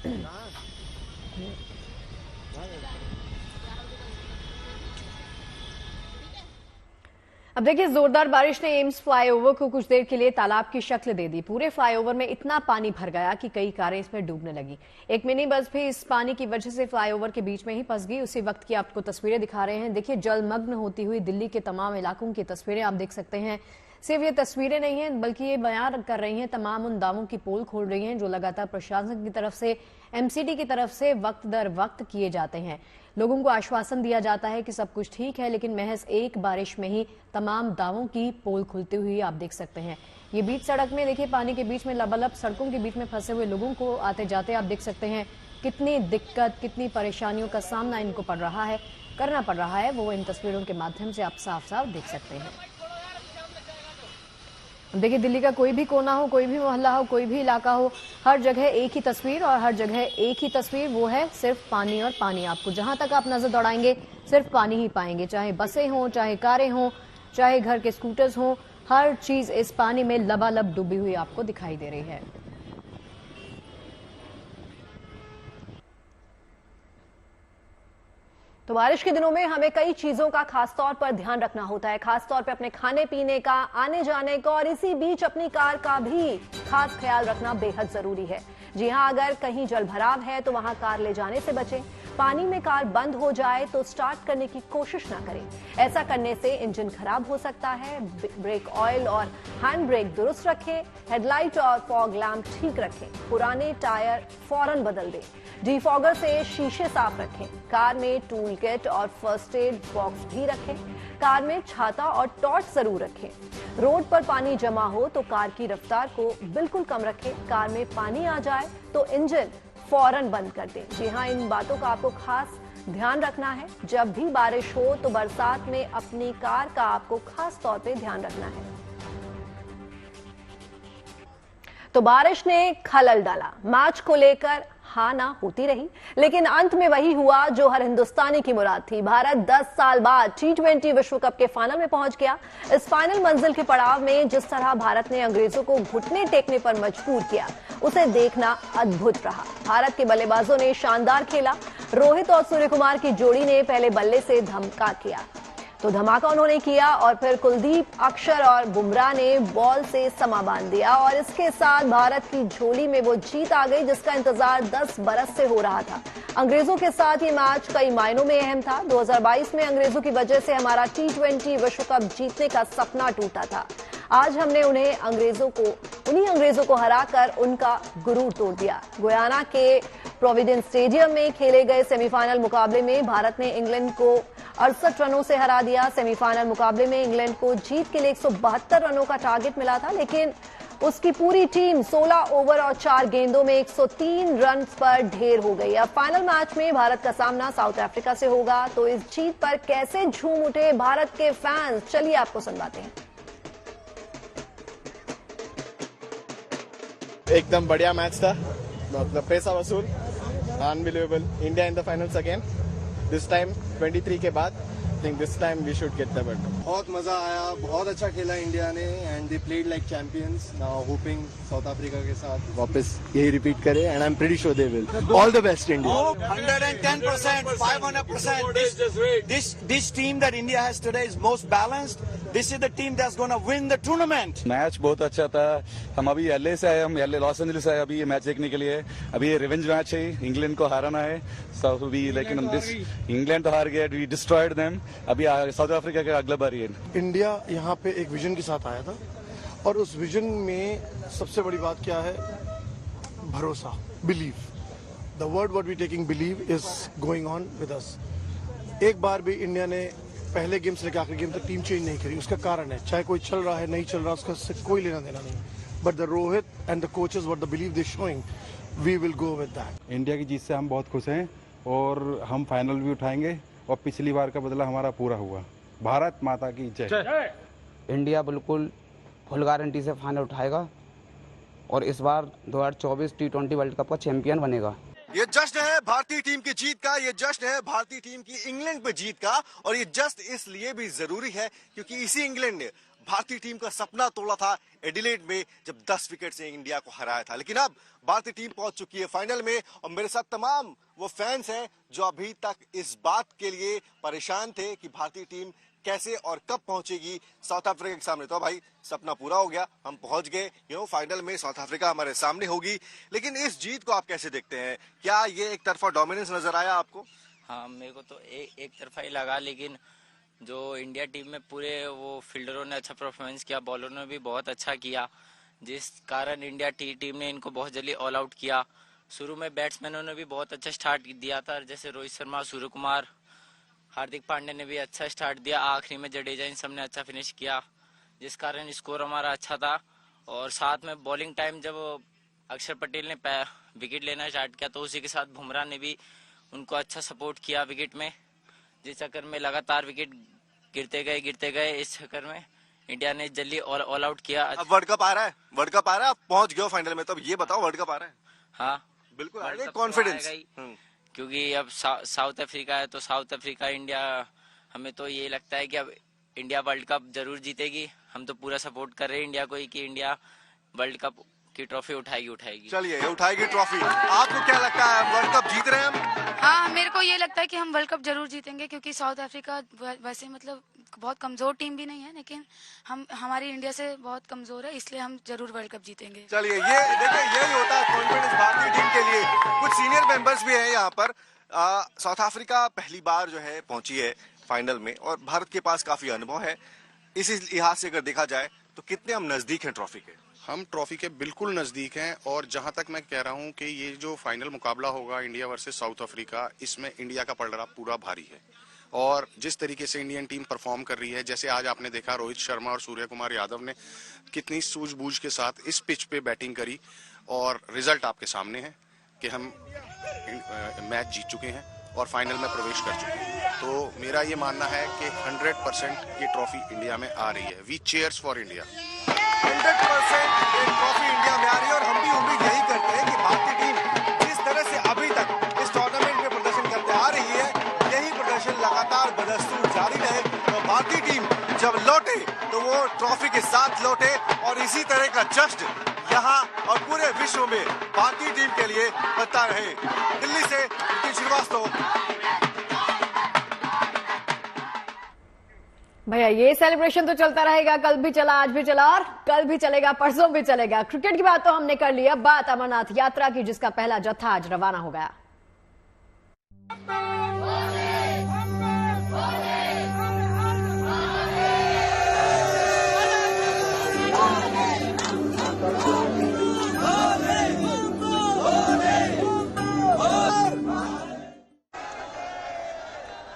अब देखिए, जोरदार बारिश ने एम्स फ्लाईओवर को कुछ देर के लिए तालाब की शक्ल दे दी। पूरे फ्लाईओवर में इतना पानी भर गया कि कई कारें इसमें डूबने लगी। एक मिनी बस भी इस पानी की वजह से फ्लाईओवर के बीच में ही फंस गई। उसी वक्त की आपको तस्वीरें दिखा रहे हैं। देखिए, जलमग्न होती हुई दिल्ली के तमाम इलाकों की तस्वीरें आप देख सकते हैं। सिर्फ ये तस्वीरें नहीं हैं, बल्कि ये बयान कर रही हैं, तमाम उन दावों की पोल खोल रही हैं जो लगातार प्रशासन की तरफ से, एमसीडी की तरफ से वक्त दर वक्त किए जाते हैं। लोगों को आश्वासन दिया जाता है कि सब कुछ ठीक है, लेकिन महज एक बारिश में ही तमाम दावों की पोल खुलती हुई आप देख सकते हैं। ये बीच सड़क में देखिए, पानी के बीच में लबालब सड़कों के बीच में फंसे हुए लोगों को आते जाते आप देख सकते हैं। कितनी दिक्कत, कितनी परेशानियों का सामना इनको करना पड़ रहा है, वो इन तस्वीरों के माध्यम से आप साफ साफ देख सकते हैं। देखिए, दिल्ली का कोई भी कोना हो, कोई भी मोहल्ला हो, कोई भी इलाका हो, हर जगह एक ही तस्वीर, और हर जगह एक ही तस्वीर, वो है सिर्फ पानी और पानी। आपको जहां तक आप नजर दौड़ाएंगे सिर्फ पानी ही पाएंगे, चाहे बसें हों, चाहे कारें हों, चाहे घर के स्कूटर्स हों, हर चीज इस पानी में लबालब डूबी हुई आपको दिखाई दे रही है। तो बारिश के दिनों में हमें कई चीजों का खासतौर पर ध्यान रखना होता है, खासतौर पर अपने खाने पीने का, आने जाने का, और इसी बीच अपनी कार का भी खास ख्याल रखना बेहद जरूरी है। जी हां, अगर कहीं जलभराव है तो वहां कार ले जाने से बचें। पानी में कार बंद हो जाए तो स्टार्ट करने की कोशिश ना करें, ऐसा करने से इंजन खराब हो सकता है। ब्रेक ऑयल और हैंड ब्रेक दुरुस्त रखें, हेडलाइट और फॉग लैंप ठीक रखें, पुराने टायर फौरन बदल दें, डिफॉगर से शीशे साफ रखें, कार में टूल किट और फर्स्ट एड बॉक्स भी रखें, कार में छाता और टॉर्च जरूर रखें। रोड पर पानी जमा हो तो कार की रफ्तार को बिल्कुल कम रखें, कार में पानी आ जाए तो इंजन फौरन बंद कर दें। जी हाँ, इन बातों का आपको खास ध्यान रखना है। जब भी बारिश हो तो बरसात में अपनी कार का आपको खास तौर पे ध्यान रखना है। तो बारिश ने खलल डाला, मैच को लेकर हाँ ना होती रही, लेकिन अंत में वही हुआ जो हर हिंदुस्तानी की मुराद थी। भारत 10 साल बाद T20 विश्व कप के फाइनल में पहुंच गया। इस फाइनल मंजिल के पड़ाव में जिस तरह भारत ने अंग्रेजों को घुटने टेकने पर मजबूर किया, उसे देखना अद्भुत रहा। भारत के बल्लेबाजों ने शानदार खेला। रोहित और सूर्यकुमार की जोड़ी ने पहले बल्ले से धमाका उन्होंने किया और फिर कुलदीप, अक्षर और बुमराह ने बॉल से समा बांध दिया और इसके साथ भारत की झोली में वो जीत आ गई जिसका इंतजार 10 बरस से हो रहा था। अंग्रेजों के साथ ये मैच कई मायनों में अहम था। 2022 में अंग्रेजों की वजह से हमारा T20 विश्व कप जीतने का सपना टूटा था। आज हमने उन्हीं अंग्रेजों को हराकर उनका गुरूर तोड़ दिया। गुयाना के प्रोविडेंस स्टेडियम में खेले गए सेमीफाइनल मुकाबले में भारत ने इंग्लैंड को 68 रनों से हरा दिया। सेमीफाइनल मुकाबले में इंग्लैंड को जीत के लिए 172 रनों का टारगेट मिला था, लेकिन उसकी पूरी टीम 16 ओवर और 4 गेंदों में 103 रन पर ढेर हो गई। अब फाइनल मैच में भारत का सामना साउथ अफ्रीका से होगा, तो इस जीत पर कैसे झूम उठे भारत के फैंस, चलिए आपको सुनवाते हैं। एकदम बढ़िया मैच था, मतलब पैसा वसूल, unbelievable. India in the finals again, this time 23 के बाद। I think this time we should get the world cup. बहुत मजा आया, बहुत अच्छा खेला इंडिया ने and they played like champions. Now hoping South Africa के साथ वापस यही रिपीट करे and I am pretty sure they will. All the best India. 110%, 500%. This team that India has today is most balanced. This is the team that's going to win the tournament. Match बहुत अच्छा था। हम अभी LA से आए, हम LA Los Angeles आए अभी ये मैच देखने के लिए। अभी ये रिवेंज मैच है, इंग्लैंड को हराना है। साउथ भी, लेकिन इंग्लैंड तो हार गया, वी डिस्ट्रॉयड देम। अभी साउथ अफ्रीका का अगला बारी है। इंडिया यहाँ पे एक विजन के साथ आया था और उस विजन में सबसे बड़ी बात क्या है? भरोसा, believe. The word what we taking believe is going on with us. एक बार भी इंडिया ने पहले गेम से लेकर आखिरी गेम तक टीम चेंज नहीं करी। उसका कारण है, चाहे कोई चल रहा है नहीं चल रहा, उसका कोई लेना देना नहीं। But the Rohit and the coaches what the believe they showing, we will go with that. India की जीत से हम बहुत खुश हैं और हम फाइनल भी उठाएंगे और पिछली बार का बदला हमारा पूरा हुआ। भारत माता की जय। इंडिया बिल्कुल फुल गारंटी से फाइनल उठाएगा और इस बार 2024 T20 वर्ल्ड कप का चैंपियन बनेगा। ये जश्न है भारतीय टीम की जीत का, ये जश्न है भारतीय टीम की इंग्लैंड पे जीत का। और ये जश्न इसलिए भी जरूरी है क्योंकि इसी इंग्लैंड ने भारतीय टीम का सपना तोड़ा था एडिलेड में, जब 10 विकेट से इंडिया को हराया था। लेकिन अब भारतीय टीम पहुंच चुकी है फाइनल में और मेरे साथ तमाम वो फैंस हैं जो अभी तक इस बात के लिए परेशान थे कि भारतीय टीम कैसे और कब पहुंचेगी साउथ अफ्रीका के सामने। तो भाई सपना पूरा हो गया, हम पहुंच गए। फाइनल में साउथ अफ्रीका हमारे सामने होगी। लेकिन इस जीत को आप कैसे देखते हैं? क्या ये एक तरफा डोमिनेंस नजर आया आपको? हाँ, मेरे को तो एक तरफा ही लगा, लेकिन जो इंडिया टीम में पूरे वो फील्डरों ने अच्छा परफॉर्मेंस किया, बॉलरों ने भी बहुत अच्छा किया, जिस कारण इंडिया टीम ने इनको बहुत जल्दी ऑल आउट किया। शुरू में बैट्समैनों ने भी बहुत अच्छा स्टार्ट दिया था, जैसे रोहित शर्मा, सूर्यकुमार, हार्दिक पांड्या ने भी अच्छा स्टार्ट दिया। आखिरी में जडेजा, इन सब ने अच्छा फिनिश किया, जिस कारण स्कोर हमारा अच्छा था। और साथ में बॉलिंग टाइम जब अक्षर पटेल ने विकेट लेना स्टार्ट किया तो उसी के साथ बुमराह ने भी उनको अच्छा सपोर्ट किया विकेट में, जिस चक्कर में लगातार विकेट गिरते गए। इस चक्कर में इंडिया ने जल्दी ऑल आउट किया। अब वर्ल्ड कप आ रहा है, आप पहुंच गए फाइनल में, तो अब ये बताओ वर्ल्ड कप आ रहा है? हाँ बिल्कुल, कॉन्फिडेंस। क्योंकि अब साउथ अफ्रीका है तो साउथ अफ्रीका इंडिया, हमें तो ये लगता है कि अब इंडिया वर्ल्ड कप जरूर जीतेगी। हम तो पूरा सपोर्ट कर रहे हैं इंडिया को ही कि इंडिया वर्ल्ड कप की ट्रॉफी उठाएगी। चलिए, उठाएगी ट्रॉफी। आपको क्या लगता है, वर्ल्ड कप जीत रहे हैं हम? हाँ, मेरे को ये लगता है कि हम वर्ल्ड कप जरूर जीतेंगे, क्योंकि साउथ अफ्रीका वैसे मतलब बहुत कमजोर टीम भी नहीं है, लेकिन हमारी इंडिया से बहुत कमजोर है, इसलिए हम जरूर वर्ल्ड कप जीतेंगे। चलिए, ये देखिए, यही होता है कॉन्फिडेंस भारतीय टीम के लिए। कुछ सीनियर मेंबर्स भी हैं यहाँ पर। साउथ अफ्रीका पहली बार जो है पहुंची है फाइनल में और भारत के पास काफी अनुभव है। इस लिहाज से अगर देखा जाए तो कितने हम नजदीक हैं ट्रॉफी के? हम ट्रॉफी के बिल्कुल नजदीक हैं और जहां तक मैं कह रहा हूं कि ये जो फाइनल मुकाबला होगा इंडिया वर्सेस साउथ अफ्रीका, इसमें इंडिया का पलड़ा पूरा भारी है। और जिस तरीके से इंडियन टीम परफॉर्म कर रही है, जैसे आज आपने देखा रोहित शर्मा और सूर्यकुमार यादव ने कितनी सूझबूझ के साथ इस पिच पे बैटिंग करी और रिजल्ट आपके सामने है कि हम मैच जीत चुके हैं और फाइनल में प्रवेश कर चुके हैं। तो मेरा ये मानना है कि 100% ये ट्रॉफी इंडिया में आ रही है। We cheers for India. 100% ये ट्रॉफी इंडिया में आ रही है और हम भी उम्मीद यही करते हैं कि भारतीय टीम जिस तरह से अभी तक इस टूर्नामेंट में प्रदर्शन करते आ रही है, यही प्रदर्शन लगातार बदस्तूर जारी रहे। तो भारतीय टीम जब लौटे तो वो ट्रॉफी के साथ लौटे और इसी तरह का जश्न यहाँ और पूरे विश्व में भारतीय टीम के लिए बनता रहे। दिल्ली से नितिन श्रीवास्तव। भैया ये सेलिब्रेशन तो चलता रहेगा, कल भी चला, आज भी चला और कल भी चलेगा, परसों भी चलेगा। क्रिकेट की बात तो हमने कर ली, अब बात अमरनाथ यात्रा की, जिसका पहला जत्था आज रवाना हो गया।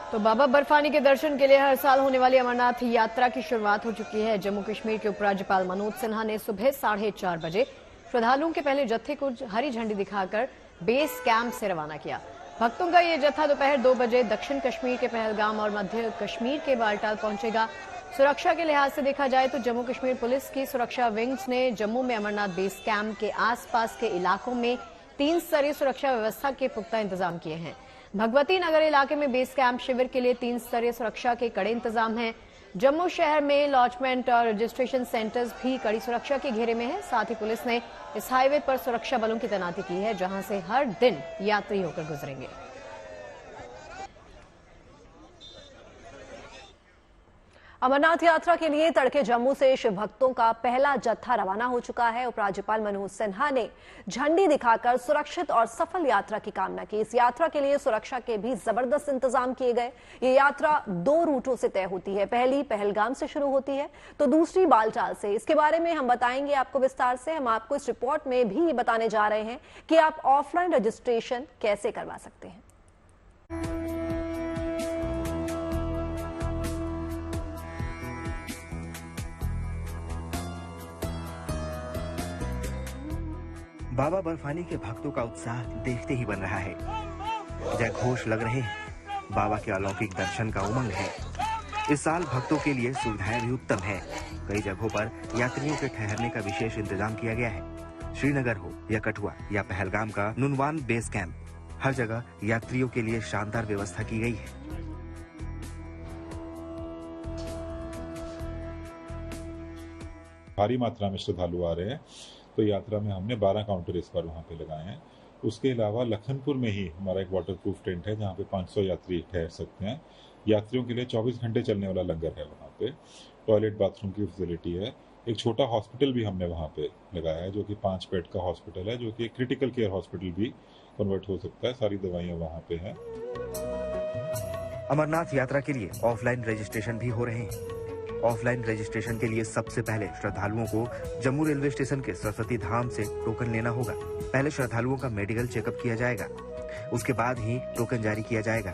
तो बाबा बर्फानी के दर्शन के लिए हर साल होने वाली अमरनाथ यात्रा की शुरुआत हो चुकी है। जम्मू कश्मीर के उपराज्यपाल मनोज सिन्हा ने सुबह 4:30 बजे श्रद्धालुओं के पहले जत्थे को हरी झंडी दिखाकर बेस कैंप से रवाना किया। भक्तों का ये जत्था दोपहर 2 बजे दक्षिण कश्मीर के पहलगाम और मध्य कश्मीर के बालटाल पहुंचेगा। सुरक्षा के लिहाज से देखा जाए तो जम्मू कश्मीर पुलिस की सुरक्षा विंग्स ने जम्मू में अमरनाथ बेस कैंप के आसपास के इलाकों में 3 स्तरीय सुरक्षा व्यवस्था के पुख्ता इंतजाम किए हैं। भगवती नगर इलाके में बेस कैंप शिविर के लिए 3 स्तरीय सुरक्षा के कड़े इंतजाम हैं। जम्मू शहर में लॉजमेंट और रजिस्ट्रेशन सेंटर्स भी कड़ी सुरक्षा के घेरे में हैं। साथ ही पुलिस ने इस हाईवे पर सुरक्षा बलों की तैनाती की है, जहां से हर दिन यात्री होकर गुजरेंगे। अमरनाथ यात्रा के लिए तड़के जम्मू से शिव भक्तों का पहला जत्था रवाना हो चुका है। उपराज्यपाल मनोज सिन्हा ने झंडी दिखाकर सुरक्षित और सफल यात्रा की कामना की। इस यात्रा के लिए सुरक्षा के भी जबरदस्त इंतजाम किए गए। ये यात्रा 2 रूटों से तय होती है। पहली पहलगाम से शुरू होती है तो दूसरी बालटाल से। इसके बारे में हम बताएंगे आपको विस्तार से। हम आपको इस रिपोर्ट में भी बताने जा रहे हैं कि आप ऑफलाइन रजिस्ट्रेशन कैसे करवा सकते हैं। बाबा बर्फानी के भक्तों का उत्साह देखते ही बन रहा है। जय घोष लग रहे हैं। बाबा के अलौकिक दर्शन का उमंग है। इस साल भक्तों के लिए सुविधाएं भी उत्तम है। कई जगहों पर यात्रियों के ठहरने का विशेष इंतजाम किया गया है। श्रीनगर हो या कठुआ या पहलगाम का नुनवान बेस कैंप, हर जगह यात्रियों के लिए शानदार व्यवस्था की गई है। भारी मात्रा में श्रद्धालु आ रहे हैं, तो यात्रा में हमने 12 काउंटर इस बार वहाँ पे लगाए हैं। उसके अलावा लखनपुर में ही हमारा एक वाटरप्रूफ टेंट है, जहाँ पे 500 यात्री ठहर सकते हैं। यात्रियों के लिए 24 घंटे चलने वाला लंगर है वहाँ पे। टॉयलेट बाथरूम की फैसिलिटी है। एक छोटा हॉस्पिटल भी हमने वहाँ पे लगाया है, जो कि 5 बेड का हॉस्पिटल है, जो कि एक क्रिटिकल केयर हॉस्पिटल भी कन्वर्ट हो सकता है। सारी दवाइयाँ वहाँ पे हैं। अमरनाथ यात्रा के लिए ऑफलाइन रजिस्ट्रेशन भी हो रहे हैं। ऑफलाइन रजिस्ट्रेशन के लिए सबसे पहले श्रद्धालुओं को जम्मू रेलवे स्टेशन के सरस्वती धाम से टोकन लेना होगा। पहले श्रद्धालुओं का मेडिकल चेकअप किया जाएगा, उसके बाद ही टोकन जारी किया जाएगा।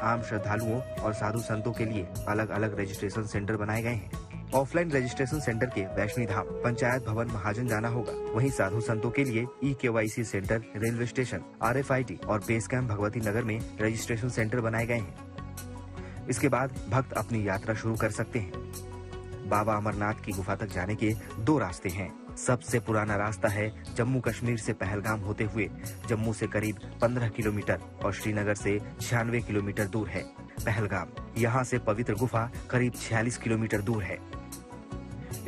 आम श्रद्धालुओं और साधु संतों के लिए अलग अलग रजिस्ट्रेशन सेंटर बनाए गए हैं। ऑफलाइन रजिस्ट्रेशन सेंटर के वैष्णवी धाम पंचायत भवन महाजन जाना होगा। वहीं साधु संतों के लिए EKYC centre, railway station, RFID और बेस कैंप भगवती नगर में रजिस्ट्रेशन सेंटर बनाए गए हैं। इसके बाद भक्त अपनी यात्रा शुरू कर सकते हैं। बाबा अमरनाथ की गुफा तक जाने के 2 रास्ते हैं। सबसे पुराना रास्ता है जम्मू कश्मीर से पहलगाम होते हुए जम्मू से करीब 15 किलोमीटर और श्रीनगर से 96 किलोमीटर दूर है पहलगाम। यहाँ से पवित्र गुफा करीब 46 किलोमीटर दूर है।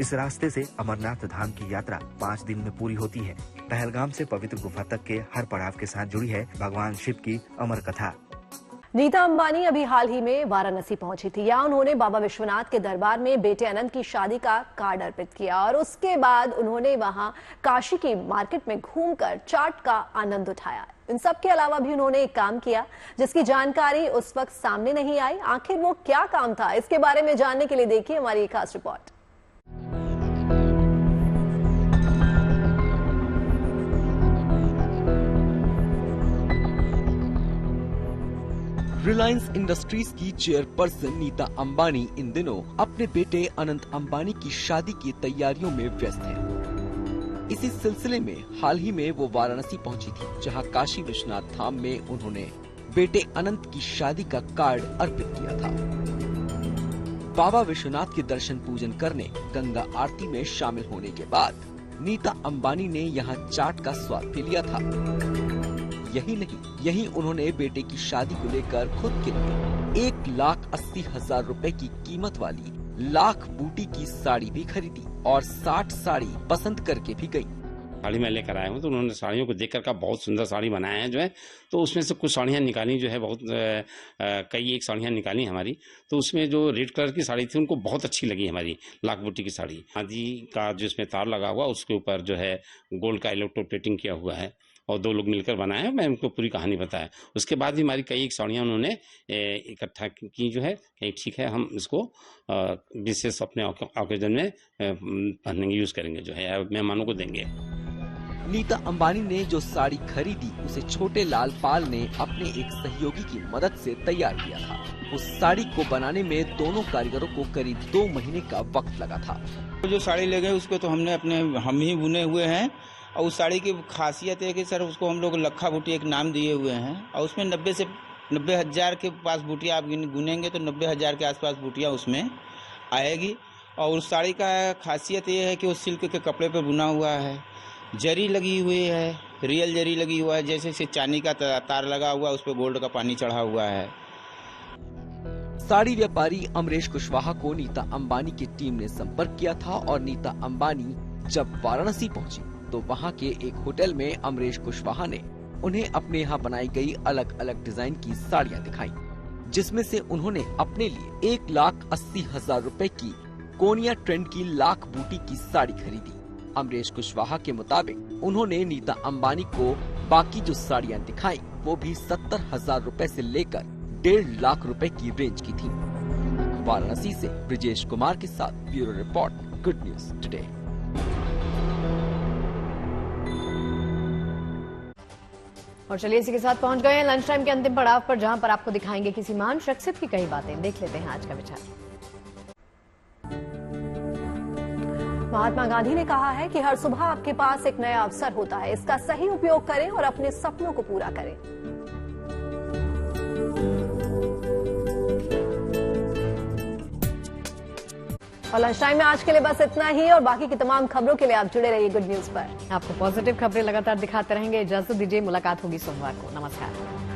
इस रास्ते से अमरनाथ धाम की यात्रा 5 दिन में पूरी होती है। पहलगाम से पवित्र गुफा तक के हर पड़ाव के साथ जुड़ी है भगवान शिव की अमर कथा। नीता अंबानी अभी हाल ही में वाराणसी पहुंची थी। यहाँ उन्होंने बाबा विश्वनाथ के दरबार में बेटे अनंत की शादी का कार्ड अर्पित किया और उसके बाद उन्होंने वहां काशी की मार्केट में घूमकर चाट का आनंद उठाया। इन सब के अलावा भी उन्होंने एक काम किया जिसकी जानकारी उस वक्त सामने नहीं आई। आखिर वो क्या काम था, इसके बारे में जानने के लिए देखिए हमारी एक खास रिपोर्ट। रिलायंस इंडस्ट्रीज की चेयरपर्सन नीता अंबानी इन दिनों अपने बेटे अनंत अंबानी की शादी की तैयारियों में व्यस्त हैं। इसी सिलसिले में हाल ही में वो वाराणसी पहुंची थी, जहां काशी विश्वनाथ धाम में उन्होंने बेटे अनंत की शादी का कार्ड अर्पित किया था। बाबा विश्वनाथ के दर्शन पूजन करने, गंगा आरती में शामिल होने के बाद नीता अंबानी ने यहाँ चाट का स्वाद भी लिया था। यही नहीं, यही उन्होंने बेटे की शादी को लेकर खुद के लिए 1,80,000 रुपए की कीमत वाली लाख बूटी की साड़ी भी खरीदी और 60 साड़ी पसंद करके भी गई। साड़ी मैं लेकर आया हूँ तो उन्होंने साड़ियों को देखकर कहा बहुत सुंदर साड़ी बनाया है जो है, तो उसमें से कुछ साड़ियाँ निकाली जो है बहुत कई एक साड़ियाँ निकाली हमारी, तो उसमें जो रेड कलर की साड़ी थी उनको बहुत अच्छी लगी हमारी लाख बूटी की साड़ी। आदि का जो इसमें तार लगा हुआ उसके ऊपर जो है गोल्ड का इलेक्ट्रोप्लेटिंग किया हुआ है और 2 लोग मिलकर बनाए हैं। मैं उनको पूरी कहानी बताया। उसके बाद भी हमारी कई एक साड़ियाँ उन्होंने इकट्ठा की जो है कहीं ठीक है हम इसको विशेष अपने ऑकेजन में पहनेंगे, यूज करेंगे जो है मेहमानों को देंगे। नीता अंबानी ने जो साड़ी खरीदी उसे छोटे लाल पाल ने अपने एक सहयोगी की मदद से तैयार किया था। उस साड़ी को बनाने में दोनों कारीगरों को करीब 2 महीने का वक्त लगा था। जो साड़ी ले गए उसको तो हम ही बुने हुए हैं और उस साड़ी की खासियत है कि सर उसको हम लोग लखा बूटी एक नाम दिए हुए हैं और उसमें 90 हज़ार के पास बूटियाँ आप गुनेंगे तो 90 हज़ार के आसपास बूटियाँ उसमें आएगी। और उस साड़ी का खासियत ये है कि उस सिल्क के कपड़े पर बुना हुआ है, जरी लगी हुई है, रियल जरी लगी हुआ है, जैसे चांदी का तार लगा हुआ है, उस पर गोल्ड का पानी चढ़ा हुआ है। साड़ी व्यापारी अमरीश कुशवाहा को नीता अंबानी की टीम ने संपर्क किया था और नीता अंबानी जब वाराणसी पहुंची तो वहां के एक होटल में अमरीश कुशवाहा ने उन्हें अपने यहाँ बनाई गई अलग अलग डिजाइन की साड़ियाँ दिखाई, जिसमें से उन्होंने अपने लिए 1,80,000 रुपए की कोनिया ट्रेंड की लाख बूटी की साड़ी खरीदी। अमरीश कुशवाहा के मुताबिक उन्होंने नीता अंबानी को बाकी जो साड़ियाँ दिखाई वो भी 70,000 रुपए से लेकर 1.5 लाख रुपए की रेंज की थी। वाराणसी से ब्रिजेश कुमार के साथ bureau report, good news today. और चलिए इसी के साथ पहुंच गए हैं लंच टाइम के अंतिम पड़ाव पर, जहां पर आपको दिखाएंगे किसी महान शख्सियत की कई बातें। देख लेते हैं आज का विचार। महात्मा गांधी ने कहा है कि हर सुबह आपके पास एक नया अवसर होता है, इसका सही उपयोग करें और अपने सपनों को पूरा करें। और लंच टाइम में आज के लिए बस इतना ही, और बाकी की तमाम खबरों के लिए आप जुड़े रहिए गुड न्यूज पर। आपको पॉजिटिव खबरें लगातार दिखाते रहेंगे। इजाजत दीजिए, मुलाकात होगी सोमवार को। नमस्कार।